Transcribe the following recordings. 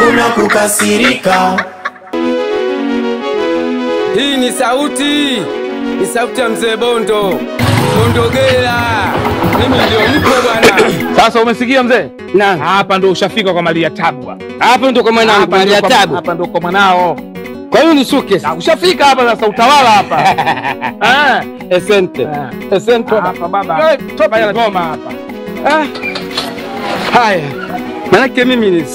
hakuna kukasirika. Hii ni sauti ya mzee Bondo. Bondogela. Mimi ndio mko bwana. Sasa umesikia mzee? Naam. Hapa ndo ushafika kwa Maria Tabu. Hapo ndo kwa mwanangu Maria Tabu. Hapa ndo kwa mwanao. Kwa hiyo nisuke. Ushafika hapa sasa utawala hapa. Asante. Asante hapa baba. Toba ya ngoma hapa. Haya. Maana mimi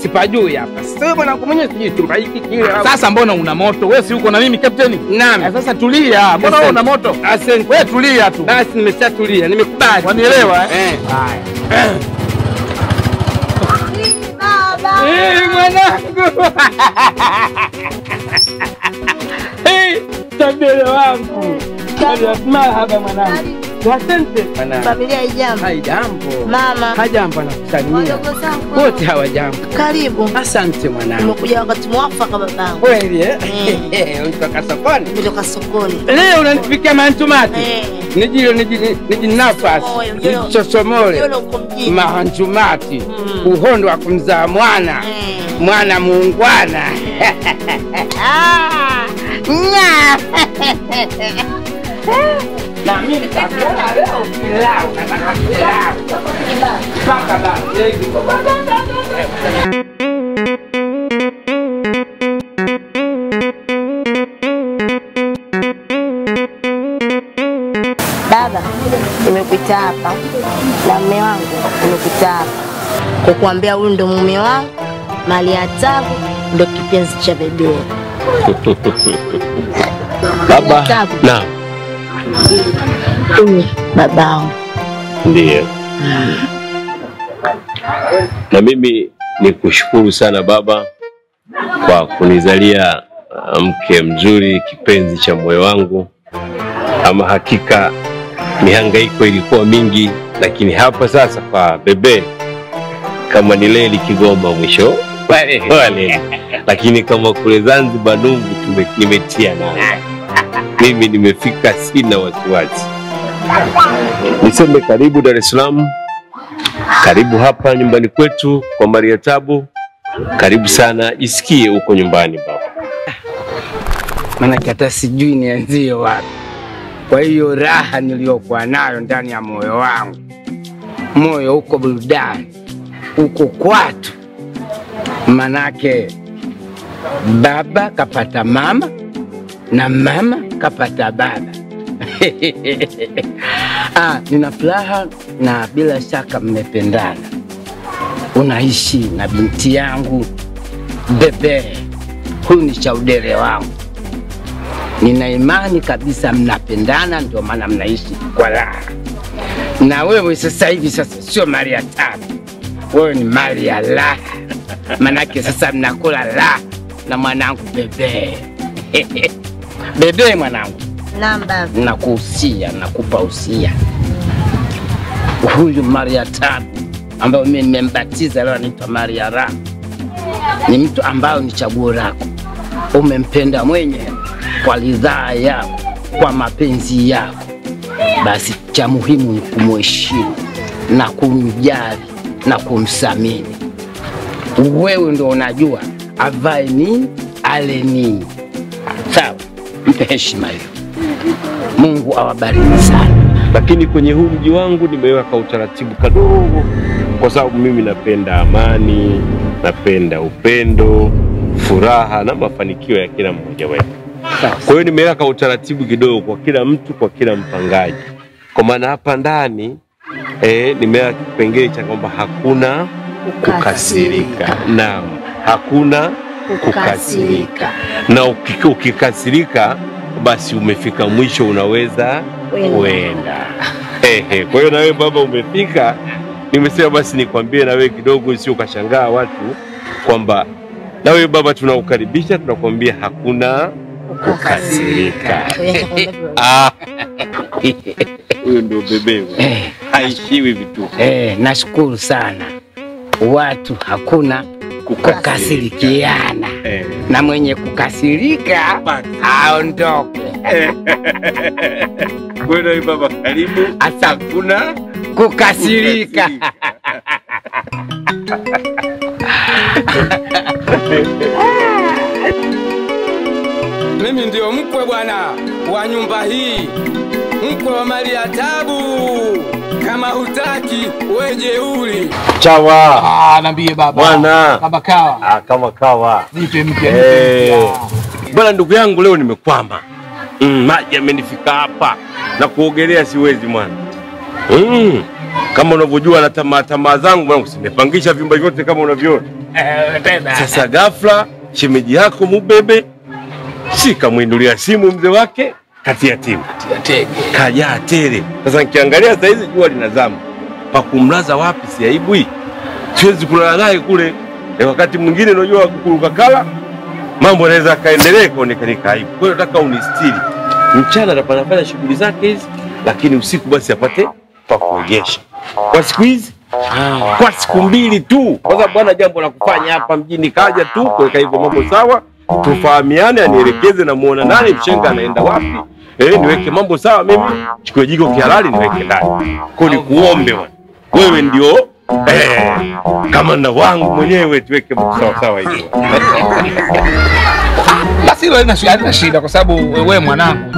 sipajui hapa. Sasa bwana mwenyewe sijui chumba hiki kile. Sasa mbona una moto? Wewe si uko na mimi captain? Naam. Sasa tulia. Mbona una moto? Asante. Wewe tulia tu. Basi nimeshatulia. Nimekubali. Wanielewa Haya. Baba. Mwanangu. Tabele wangu. Marhaba mwanangu. Asante. Familia haijambo. Haijambo. Mama. Hajambo nakusalimia. Wadogo zangu. Wote hawajambo. Karibu. Asante mwanangu. Nimekuja wakati mwafaka babangu. Kweli unatoka sokoni? Nimetoka sokoni. Leo unanipikia mantumati. Niji nafasi. Nichosomole. Mahantumati. Uhondo wa kumzaa mwana. Mwana muungwana. Nya. Na mimi nitakuona leo pilau, nataka pilau. Paka basi. Baba, nimekuita hapa na mume wangu, nimekuita hapa kukuambia huyu ndo mume wangu, Maria Tabu ndo kipenzi cha bebe. Baba, naam. Babao. Ndiyo. Na mimi nikushukuru sana baba kwa kunizalia mke mzuri, kipenzi cha moyo wangu. Ama hakika mihangaiko ilikuwa mingi, lakini hapa sasa kwa bebe kama ni leli Kigoma mwisho wale. Lakini kama kule Zanzibar Nungu nimetia na mimi nimefika, sina wasiwasi. Niseme karibu Dar es Salaam, karibu hapa nyumbani kwetu kwa Maria Tabu. Karibu sana, isikie uko nyumbani baba. Maana hata sijui nianzie wapi. Kwa hiyo raha niliyokuwa nayo ndani ya moyo wangu, moyo huko burudani, huko kwatu. Manake baba kapata mama na mama kapata baba. Nina furaha na bila shaka mmependana. Unaishi na binti yangu bebe. Huyu ni chaudele wangu. Nina imani kabisa mnapendana, ndio maana mnaishi kwa raha. Na wewe sasa hivi sio Maria Tabu. Wewe ni Maria Raha. Manake sasa mnakula raha na mwanangu bebe. Bebe mwanangu. Naam baba. Nakupa usia. Huyu Maria Tabu ambaye mimi nimembatiza leo anaitwa Maria Raha. Ni mtu ambaye ni chaguo lako. Umempenda mwenyewe kwa ridhaa yako, kwa mapenzi yako. Basi cha muhimu ni kumheshimu na kumjali na kumsamini. Wewe ndio unajua avae nini, ale nini. Sawa, mpe heshima hiyo. Mungu awabariki sana. Lakini kwenye huu mji wangu nimeweka utaratibu kadogo, kwa sababu mimi napenda amani, napenda upendo, furaha na mafanikio ya kila mmoja wetu. Kwa hiyo nimeweka utaratibu kidogo kwa kila mtu, kwa kila mpangaji. Kwa maana hapa ndani nimeweka kipengele cha kwamba hakuna kukasirika. Naam, hakuna kukasirika. Na ukikasirika basi umefika mwisho, unaweza kwenda. Kwa hiyo na wewe baba umefika, nimesema basi nikwambie na wewe kidogo, usio kashangaa watu kwamba na wewe baba tunaukaribisha, tunakwambia hakuna kukasirika. Huyo ndio bebe. Haishiwi vitu. Nashukuru sana. Watu hakuna kukasirikiana. Na mwenye kukasirika aondoke. Wewe baba karibu. Hakuna kukasirika. Mimi ndio mkwe bwana wa nyumba hii, mkwe wa Mariatabu. Kama hutaki weje uli Chawa. Niambie baba. Bwana. Baba kawa. Kama kawa. Nipe mpya. Bwana ndugu yangu leo nimekwama. Maji yamenifika hapa na kuogelea siwezi mwana. Kama unavyojua na tamaa zangu bwana, usinipangisha vyumba vyote kama unavyoona. Sasa ghafla shemeji yako Mubebe sikamwindulia simu mzee wake kati ya timu. Kajaa tele. Sasa nikiangalia sasa hizi jua linazama. Pa kumlaza wapi si aibu hii? Siwezi kulala naye kule. Wakati mwingine unajua kukuruka kala mambo yanaweza kaendelea kuonekana aibu. Kwa hiyo nataka unistiri. Mchana anafanya shughuli zake hizi, lakini usiku basi apate pa kuogesha. Kwa siku hizi kwa siku 2 tu. Kwa sababu bwana jambo la kufanya hapa mjini kaja tu kuweka hivyo mambo sawa. Tufahamiane, anielekeze na muona nani mshenga anaenda wapi. Niweke mambo sawa, mimi chukue jiko kihalali niweke ndani. Kwa ni kuombe wewe ndio kama na wangu mwenyewe tuweke sawa sawa hiyo. Basi hilo halina shida kwa sababu wewe mwanangu.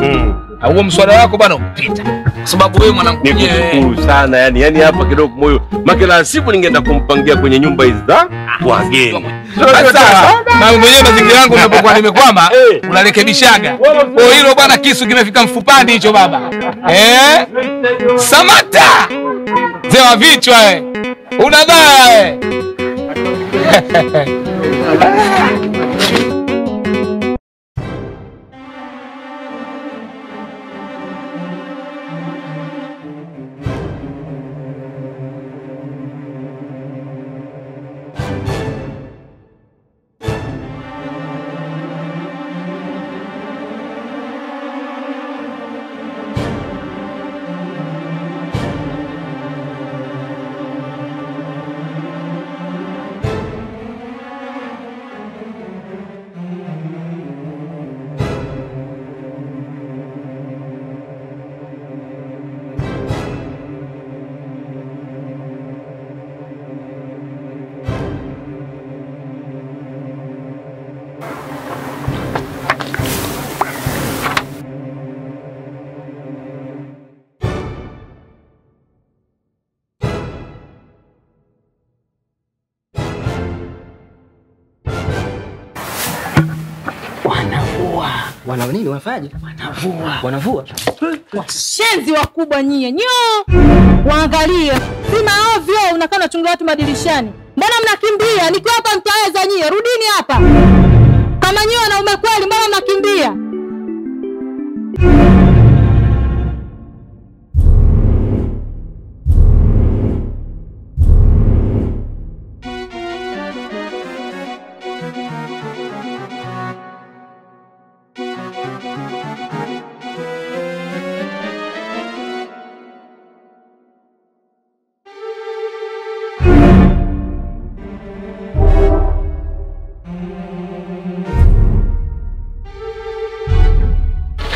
Huo mswada wako bwana upita. Kwa sababu wewe mwanangu mwenyewe. Nikushukuru sana yani hapa kidogo moyo. Makela siku ningeenda kumpangia kwenye nyumba hizi za wageni. Sasa na mwenyewe mazingira yangu unapokuwa nimekwama unarekebishaga. Kwa hilo bwana kisu kimefika mfupandi hicho baba. Samata. Zewa vichwa unabaya Wana nini wanafanyaje? Wanavua. Shenzi wakubwa nyie. Waangalie. Si maovyo unakaa unachunga watu madirishani. Mbona mnakimbia? Niko hapa mtaweza nyie. Rudini hapa. Kama nyie wanaume kweli mbona mnakimbia?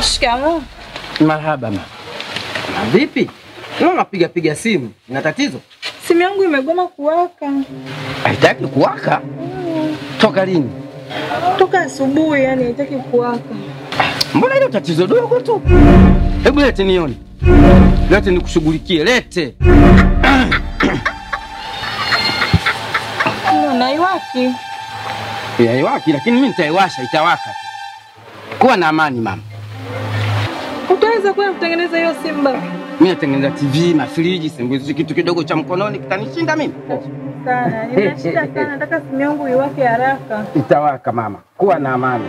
Shikamoo. Marhaba mama. Vipi? Mbona piga simu? Ina tatizo? Simu yangu imegoma kuwaka. Haitaki kuwaka? Toka lini? Toka asubuhi yani haitaki kuwaka. Mbona hilo tatizo dogo tu? Hebu lete nione. Lete nikushughulikie, lete. Naiwaki. Haiwaki lakini mimi nitaiwasha, itawaka. Kuwa na amani mama. Utaweza kwenda kutengeneza hiyo simu baba? Mimi natengeneza TV, mafriji, simbuzi kitu kidogo cha mkononi kitanishinda mimi. Sana. Nina shida sana, nataka simu yangu iwake haraka. Itawaka mama. Kuwa na amani.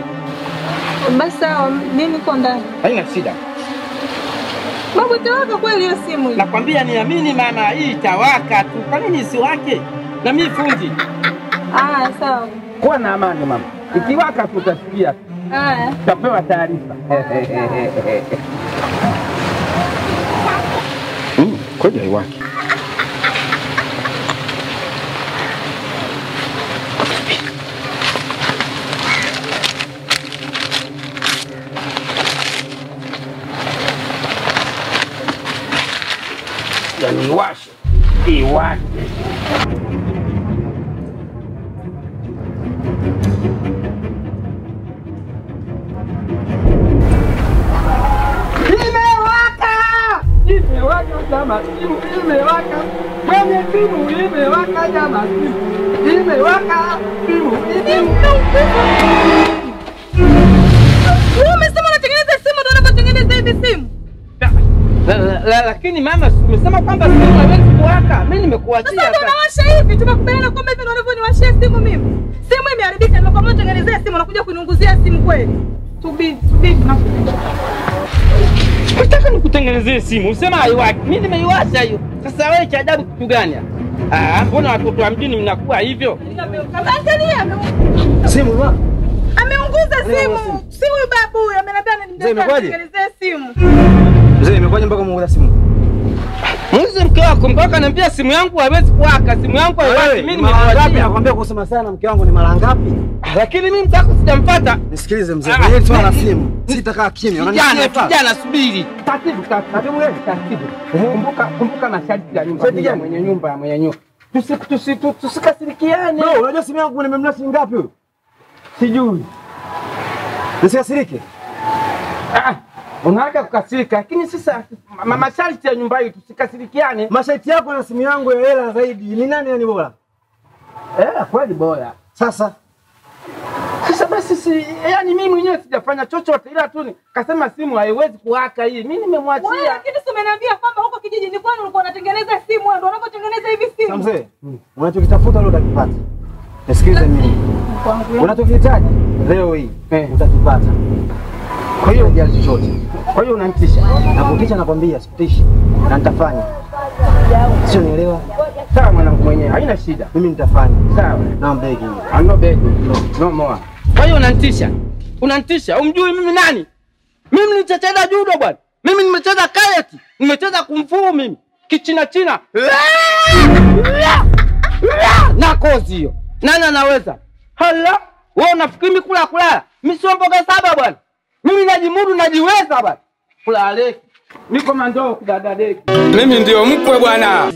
Basi sawa, nini iko ndani? Haina shida. Babu itawaka kweli hiyo simu hii? Nakwambia niamini mama, hii itawaka tu. Kwa nini isiwake? Na mimi fundi. Sawa. Kuwa na amani mama. Ikiwaka tutasikia. Tapewa taarifa. Koja iwaki. Yani iwashe. Iwake. imewaka jama, simu imewaka. Kwenye simu imewaka jama, simu imewaka. Simu Umesema unatengeneza simu ndio unapotengeneza hivi simu? Lakini mama, umesema kwamba simu haiwezi kuwaka. Mimi nimekuachia sasa. Sasa unawasha hivi, tumekubaliana kwamba hivi ndio unavyoniwashia simu mimi. Simu imeharibika, nimekwambia utengenezee simu, unakuja kuniunguzia simu kweli? Subiri nakuja. Nataka nikutengenezee simu. Usema haiwaki. Mimi nimeiwasha hiyo. Sasa wewe cha ajabu kitu gani hapa? Mbona watoto wa mjini mnakuwa hivyo? Simu baba. Ameunguza simu. Simu babu ameniambia nimtengenezee simu. Mzee, imekwaje mpaka muunguza simu? Mwizi mke wako mpaka ananiambia simu yangu haiwezi kuwaka, simu yangu haiwaki. Mimi nimekuachia. Nakwambia kusema sana mke wangu ni mara ngapi? Lakini mimi mtako sijamfuata. Nisikilize mzee, kwa hiyo swala simu. Sitakaa kimya. Unanisikia? Kijana subiri. Taratibu. Kumbuka masharti ya nyumba. Sasa mwenye nyumba. Tusikasirikiane. Bro, unajua simu yangu nimemnunua shilingi ngapi huyo? Sijui. Nisikasirike. Unataka kukasirika, lakini sasa masharti ya nyumba hii tusikasirikiane. Masharti yako na simu yangu ya hela zaidi. Ni nani yani bora? Kweli bora. Sasa basi yani mimi mwenyewe sijafanya chochote ila tu kasema simu haiwezi kuwaka hii. Mimi nimemwachia. Wewe lakini si umeniambia kwamba huko kijijini kwani ulikuwa unatengeneza simu, ndio unapotengeneza hivi simu. Sasa mzee, unachokitafuta leo utakipata. Nisikilize mimi. Unachokihitaji leo hii utakipata. Kwa hiyo ndio chochote. Kwa hiyo unanitisha. Nakutisha, nakwambia sikutishi. Na nitafanya. Sio, nielewa? Sawa mwanangu mwenyewe, haina shida. Mimi nitafanya. Sawa. Na mbegi. No begi. No more. Kwa hiyo unanitisha. Umjui mimi nani? Mimi nilicheza judo bwana. Mimi nimecheza karate. Nimecheza kumfu mimi. Kichina. Na kozi hiyo. Nani anaweza? Hala. Wewe unafikiri mimi kulala? Mimi sio mboga saba bwana. Mimi najimudu, najiweza bwana. Kulale. Niko mandoo kudadadeki. Mimi ndio mkwe bwana.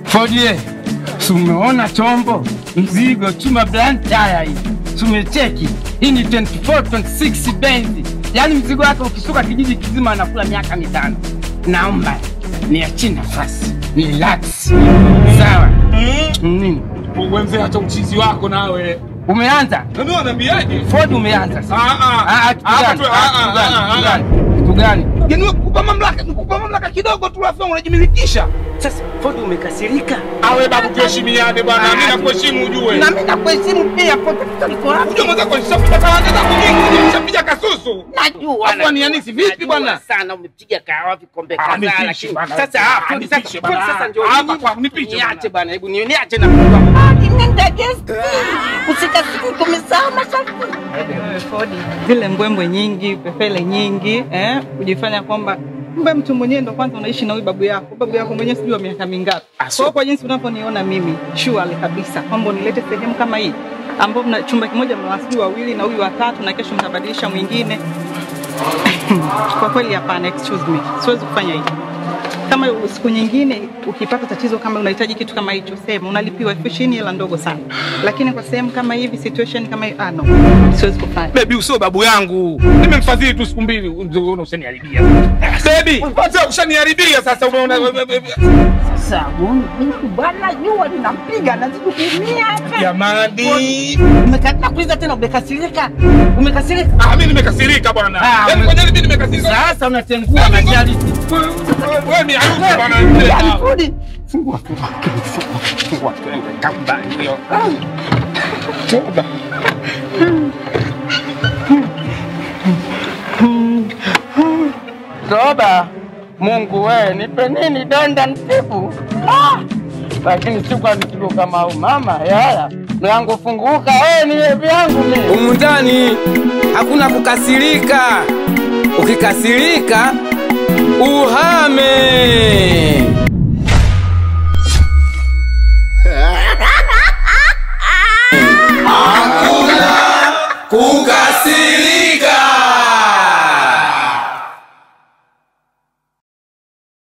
Fodie, umeona chombo, mzigo, chuma blantaya hii. Tumecheki. Hii ni 2426 Benz. Yaani mzigo wake ukisuka kijiji kizima anakula miaka 5. Naomba niachie nafasi. Relax. Sawa. Nini? Wewe mzee, acha uchizi wako nawe. Umeanza? Nani anambiaje? Ford umeanza sasa. Kitu gani? Yaani nikupa mamlaka kidogo tu afa unajimilikisha. Sasa Ford umekasirika? Awe babu tuheshimiane bwana, mimi nakuheshimu ujue. Na mimi nakuheshimu pia Ford. Unajua mwanzo kwa nishapiga kawaida zangu nyingi, nishapiga kasusu. Najua. Afu ni yani si vipi bwana? Sana umepiga kawa vikombe kadhaa lakini sasa sasa ndio hapa kwa nipiche. Niache bwana, hebu niache na nenda guest. Usikasirike kumesahau masharti. Ford, zile mbwembwe nyingi, pepele nyingi, kujifanya kwamba kumbe mtu mwenyewe ndo kwanza unaishi na huyu babu yako. Babu yako mwenyewe sijui miaka mingapi. Kwa jinsi unavyoniona mimi, surely kabisa kwamba unilete sehemu kama hii ambapo mna chumba kimoja mnawasili wawili na huyu watatu na kesho mtabadilisha mwingine. Kwa kweli hapana, excuse me. Siwezi kufanya hivyo. Kama siku nyingine ukipata tatizo kama unahitaji kitu kama hicho, sema unalipiwa chini hela ndogo sana. Lakini kwa sehemu kama hivi, situation kama hii, no. Siwezi kufanya. Baby, usio babu yangu. Nimemfadhili tu siku 2, unaona usiniharibia. Baby, kwanza ushaniharibia sasa umeona. Sasa mimi bwana jua linampiga na zidi kuumia hapa. Jamani. Umekata kuiza tena umekasirika. Mimi nimekasirika bwana. Yaani kwa nini mimi nimekasirika? Sasa unatengua masharti. Wewe ni harusi bwana. Rudi. Fungua. Kamba hiyo. Toba. Toba. Mungu wewe, nipe nini donda nitibu? Lakini si kwa vitu kama huu mama, yala. Mlango funguka, ni yepi yangu mimi. Humu ndani hakuna kukasirika. Ukikasirika uhame. kukasirika.